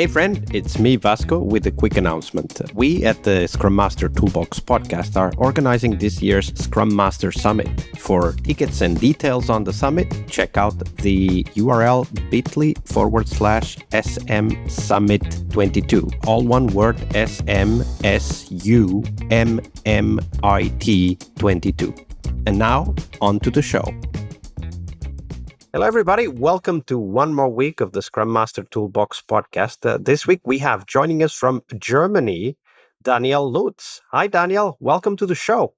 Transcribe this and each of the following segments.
Hey friend, it's me Vasco with a quick announcement. We at the Scrum Master Toolbox podcast are organizing this year's Scrum Master Summit. For tickets and details on the summit, check out the URL bit.ly/SM Summit 22. All one word, SMSUMMIT 22. And now, on to the show. Hello, everybody. Welcome to one more week of the Scrum Master Toolbox podcast. This week, we have joining us from Germany, Daniel Lutz. Hi, Daniel. Welcome to the show.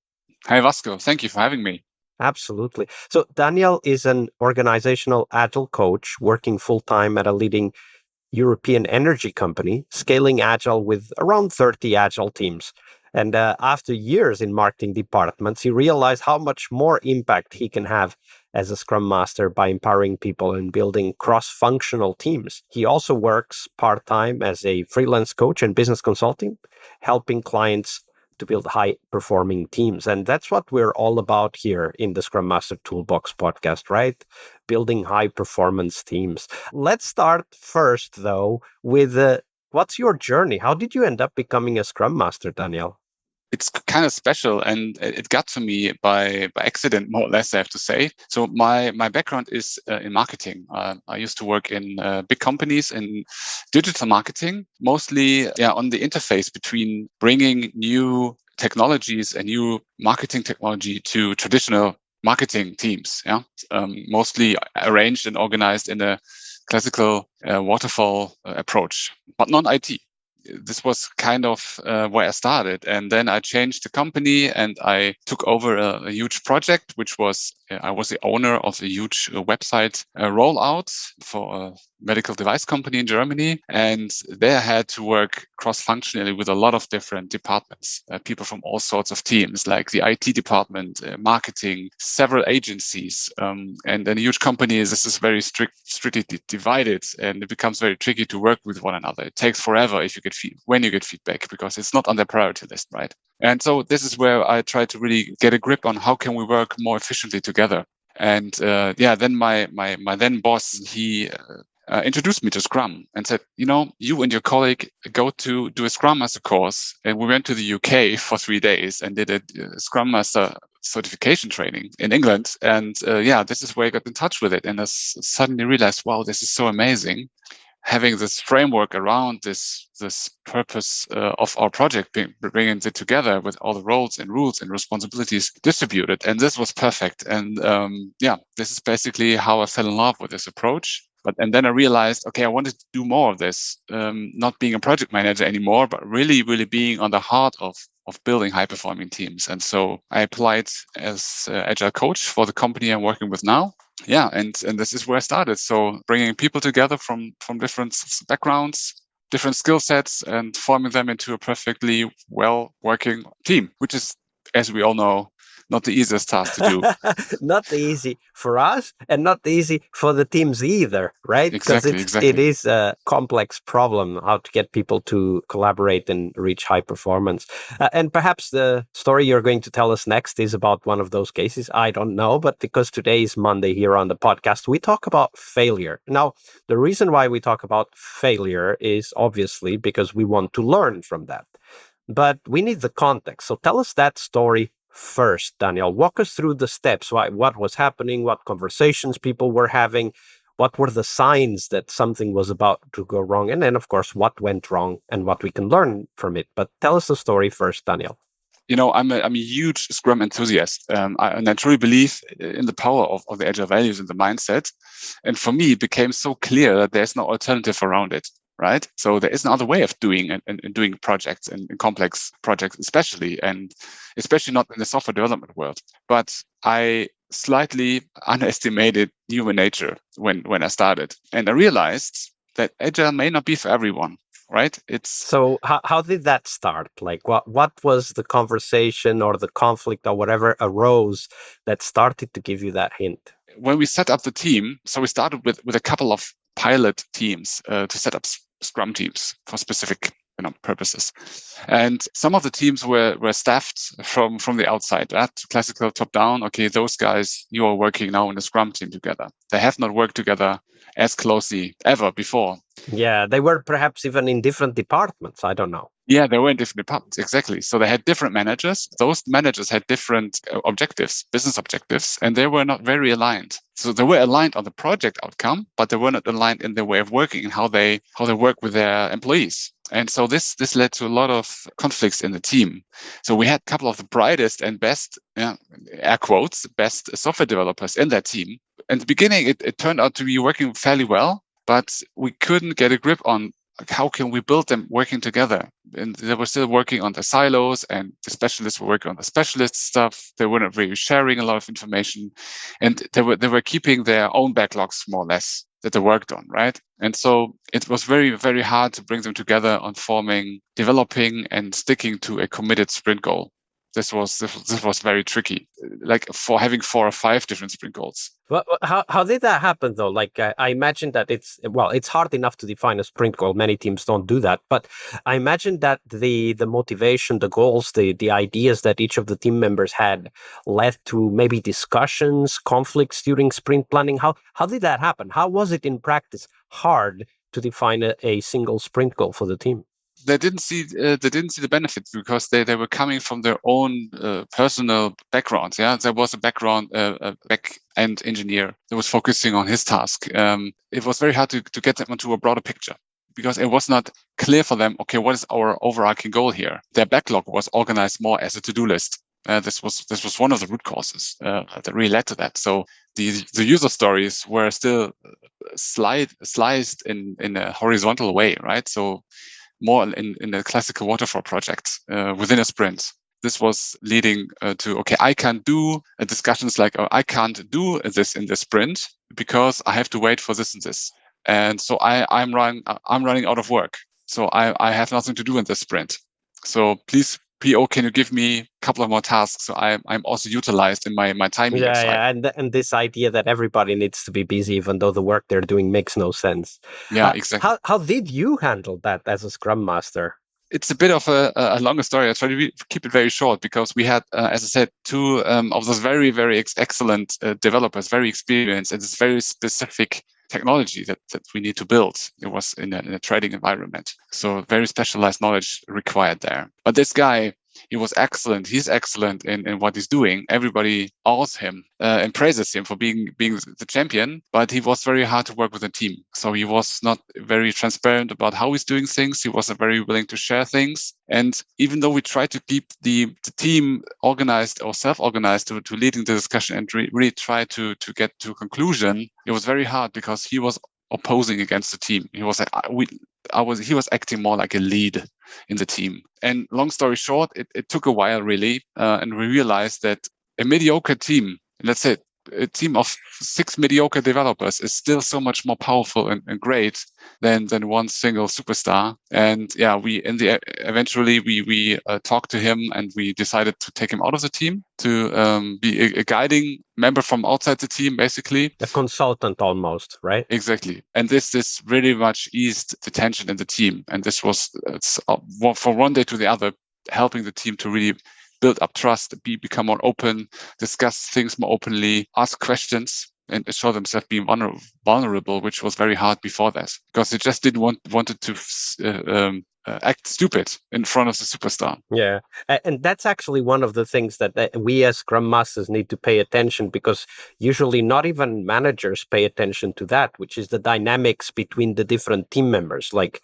Hi, Vasco. Thank you for having me. Absolutely. So Daniel is an organizational Agile coach working full-time at a leading European energy company, scaling Agile with around 30 Agile teams. And after years in marketing departments, he realized how much more impact he can have as a Scrum Master by empowering people and building cross-functional teams. He also works part-time as a freelance coach and business consulting, helping clients to build high-performing teams. And that's what we're all about here in the Scrum Master Toolbox podcast, right? Building high-performance teams. Let's start first, though, with what's your journey? How did you end up becoming a Scrum Master, Daniel? It's kind of special, and it got to me by accident, more or less, I have to say. So my background is in marketing. I used to work in big companies in digital marketing, mostly on the interface between bringing new technologies and new marketing technology to traditional marketing teams. Mostly arranged and organized in a classical waterfall approach, but non-IT. This was kind of where I started. And then I changed the company and I took over a huge project, which was, I was the owner of a huge website rollout for a medical device company in Germany. And there I had to work cross-functionally with a lot of different departments, people from all sorts of teams, like the IT department, marketing, several agencies. And then a huge company, this is very strictly divided, and it becomes very tricky to work with one another. It takes forever when you get feedback, because it's not on their priority list, right? And so this is where I try to really get a grip on how can we work more efficiently together. And then my then boss, he introduced me to Scrum and said, you and your colleague go to do a Scrum Master course. And we went to the UK for 3 days and did a Scrum Master certification training in England. And this is where I got in touch with it. And I suddenly realized, wow, this is so amazing. Having this framework around this purpose of our project, bringing it together with all the roles and rules and responsibilities distributed. And this was perfect. And this is basically how I fell in love with this approach. And then I realized, okay, I wanted to do more of this, not being a project manager anymore, but really, really being on the heart of building high-performing teams. And so I applied as Agile coach for the company I'm working with now. Yeah, and this is where I started. So bringing people together from different backgrounds, different skill sets, and forming them into a perfectly well-working team, which is, as we all know, not the easiest task to do. Not easy for us and not easy for the teams either, right? Exactly. It is a complex problem how to get people to collaborate and reach high performance. And perhaps the story you're going to tell us next is about one of those cases. I don't know, but because today is Monday here on the podcast, we talk about failure. Now, the reason why we talk about failure is obviously because we want to learn from that. But we need the context. So tell us that story first, Daniel. Walk us through the steps. What was happening, what conversations people were having, what were the signs that something was about to go wrong, and then, of course, what went wrong and what we can learn from it. But tell us the story first, Daniel. I'm a huge Scrum enthusiast, and I truly believe in the power of the Agile values and the mindset. And for me, it became so clear that there's no alternative around it. Right? So there is another way of doing doing projects and complex projects, especially not in the software development world. But I slightly underestimated human nature when I started. And I realized that Agile may not be for everyone. Right? So how did that start? Like what was the conversation or the conflict or whatever arose that started to give you that hint? When we set up the team, so we started with a couple of pilot teams to set up Scrum teams for specific purposes. And some of the teams were staffed from the outside. That classical top-down, okay, those guys, you are working now in a Scrum team together. They have not worked together as closely ever before. Yeah, they were perhaps even in different departments. I don't know. Yeah, they were in different departments, exactly. So they had different managers. Those managers had different objectives, business objectives, and they were not very aligned. So they were aligned on the project outcome, but they were not aligned in their way of working and how they work with their employees. And so this led to a lot of conflicts in the team. So we had a couple of the brightest and best, air quotes, best software developers in that team. In the beginning, it turned out to be working fairly well, but we couldn't get a grip on how can we build them working together. And they were still working on the silos, and the specialists were working on the specialist stuff. They were not really sharing a lot of information, and they were keeping their own backlogs more or less that they worked on, right? And so it was very, very hard to bring them together on forming, developing, and sticking to a committed sprint goal. This was very tricky, like for having 4 or 5 different sprint goals. Well, how did that happen though? Like I imagine that it's hard enough to define a sprint goal. Many teams don't do that, but I imagine that the motivation, the goals, the ideas that each of the team members had led to maybe discussions, conflicts during sprint planning. How did that happen? How was it in practice hard to define a single sprint goal for the team? They didn't see the benefits because they were coming from their own personal backgrounds. Yeah, there was a back end engineer that was focusing on his task. It was very hard to get them into a broader picture because it was not clear for them. Okay, what is our overarching goal here? Their backlog was organized more as a to-do list. This was one of the root causes that really led to that. So the user stories were still sliced in a horizontal way, right? So more in a classical waterfall project within a sprint. This was leading to, okay, I can't do discussions like, oh, I can't do this in the sprint because I have to wait for this and this. And so I'm running out of work. So I have nothing to do in this sprint. So please, PO, can you give me a couple of more tasks so I'm also utilized in my time here? Yeah, and this idea that everybody needs to be busy, even though the work they're doing makes no sense. Yeah, exactly. How did you handle that as a Scrum Master? It's a bit of a longer story. I try to keep it very short because we had, as I said, 2 of those very, very excellent developers, very experienced, and it's very specific technology that we need to build. It was in a trading environment. So very specialized knowledge required there. But this guy, he was excellent. He's excellent in what he's doing. Everybody owes him and praises him for being the champion, but he was very hard to work with the team. So he was not very transparent about how he's doing things. He wasn't very willing to share things. And even though we tried to keep the team organized or self-organized to leading the discussion and really try to get to a conclusion, it was very hard because he was opposing against the team. He was he was acting more like a lead in the team. And long story short, it took a while really, and we realized that a mediocre team, let's say a team of 6 mediocre developers, is still so much more powerful and great than one single superstar. And yeah, eventually we talked to him and we decided to take him out of the team to be a guiding member from outside the team, basically. A consultant almost, right? Exactly. And this really much eased the tension in the team. And this was from one day to the other, helping the team to really build up trust, become more open, discuss things more openly, ask questions, and show themselves being vulnerable, which was very hard before that because they just didn't wanted to act stupid in front of the superstar. Yeah, and that's actually one of the things that we as Scrum Masters need to pay attention, because usually not even managers pay attention to that, which is the dynamics between the different team members. Like,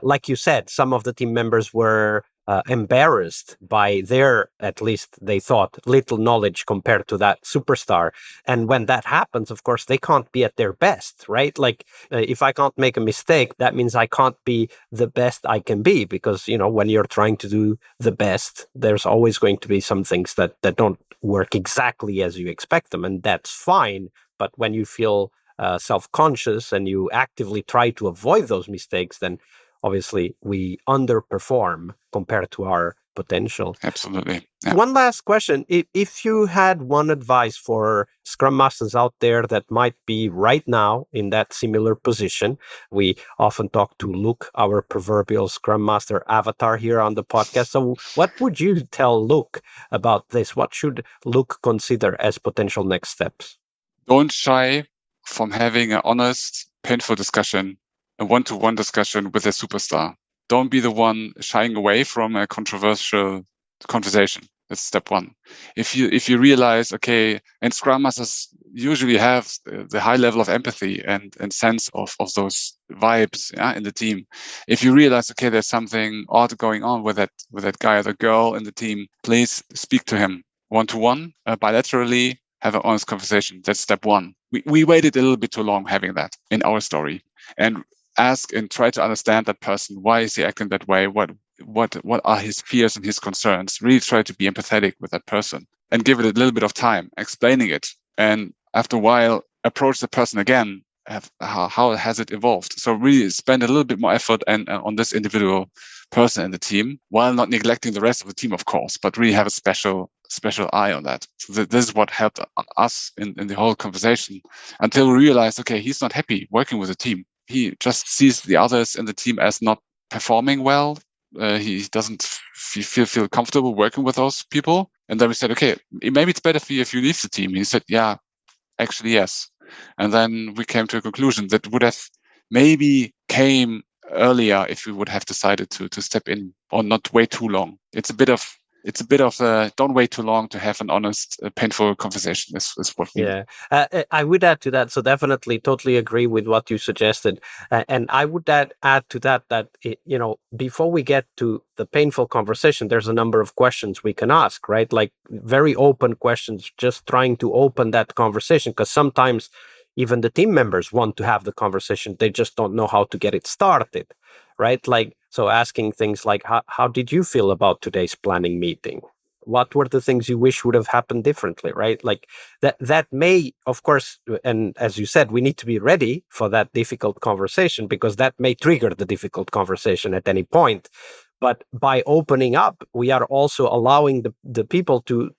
like you said, some of the team members were embarrassed by their, at least they thought, little knowledge compared to that superstar. And when that happens, of course, they can't be at their best, right? Like if I can't make a mistake, that means I can't be the best I can be, because, when you're trying to do the best, there's always going to be some things that don't work exactly as you expect them. And that's fine. But when you feel self-conscious and you actively try to avoid those mistakes, then obviously we underperform compared to our potential. Absolutely. Yeah. One last question. If you had one advice for Scrum Masters out there that might be right now in that similar position, we often talk to Luke, our proverbial Scrum Master avatar here on the podcast. So what would you tell Luke about this? What should Luke consider as potential next steps? Don't shy from having an honest, painful discussion a one-to-one discussion with a superstar. Don't be the one shying away from a controversial conversation. That's step one. If you realize, okay, and Scrum Masters usually have the high level of empathy and sense of those vibes in the team. If you realize, okay, there's something odd going on with that guy or the girl in the team, please speak to him one-to-one, bilaterally, have an honest conversation. That's step one. We waited a little bit too long having that in our story, and ask and try to understand that person. Why is he acting that way? What are his fears and his concerns? Really try to be empathetic with that person and give it a little bit of time explaining it. And after a while, approach the person again. How has it evolved? So really spend a little bit more effort and on this individual person in the team, while not neglecting the rest of the team, of course, but really have a special eye on that. So this is what helped us in the whole conversation, until we realized, okay, he's not happy working with the team. He just sees the others in the team as not performing well. He doesn't feel comfortable working with those people. And then we said, okay, maybe it's better for you if you leave the team. He said, yeah, actually, yes. And then we came to a conclusion that would have maybe came earlier if we would have decided to step in, or not wait too long. It's a bit of don't wait too long to have an honest, painful conversation is what we... Yeah, I would add to that. So definitely, totally agree with what you suggested. And I would add to that, before we get to the painful conversation, there's a number of questions we can ask, right? Like very open questions, just trying to open that conversation, because sometimes even the team members want to have the conversation. They just don't know how to get it started, right? Like, so asking things like, how did you feel about today's planning meeting? What were the things you wish would have happened differently, right? Like that may, of course, and as you said, we need to be ready for that difficult conversation, because that may trigger the difficult conversation at any point. But by opening up, we are also allowing the people to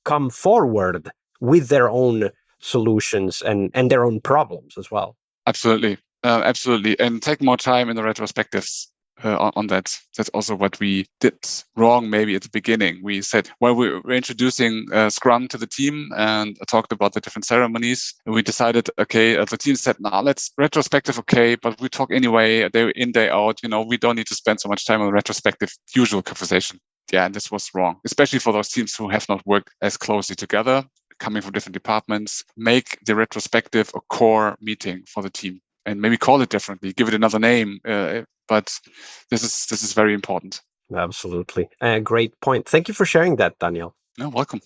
come forward with their own solutions and their own problems as well. Absolutely. And take more time in the retrospectives on that. That's also what we did wrong maybe at the beginning. We said, well, we're introducing Scrum to the team and talked about the different ceremonies. And we decided, okay, the team said, nah, let's retrospective, okay, but we talk anyway, day in, day out. We don't need to spend so much time on retrospective usual conversation. Yeah, and this was wrong, especially for those teams who have not worked as closely together, coming from different departments. Make the retrospective a core meeting for the team, and maybe call it differently, give it another name. But this is very important. Absolutely. Great point. Thank you for sharing that, Daniel. No, welcome.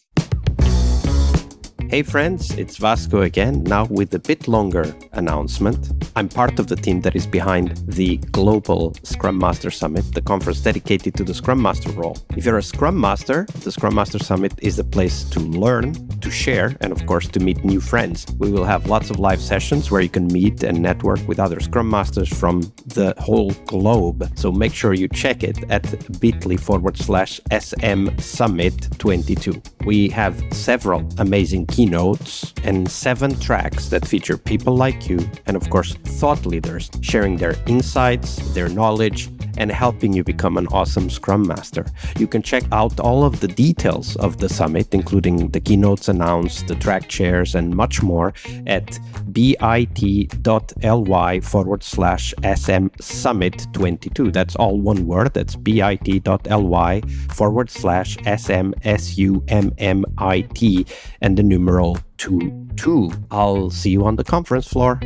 Hey friends, it's Vasco again, now with a bit longer announcement. I'm part of the team that is behind the Global Scrum Master Summit, the conference dedicated to the Scrum Master role. If you're a Scrum Master, the Scrum Master Summit is the place to learn, to share, and of course to meet new friends. We will have lots of live sessions where you can meet and network with other Scrum Masters from the whole globe. So make sure you check it at bit.ly/SM Summit 22. We have several amazing keynotes and 7 tracks that feature people like you and, of course, thought leaders sharing their insights, their knowledge, and helping you become an awesome Scrum Master. You can check out all of the details of the summit, including the keynotes announced, the track chairs, and much more at bit.ly/SM Summit 22. That's all one word. That's bit.ly/SM SUMMIT and the numeral 22. I'll see you on the conference floor.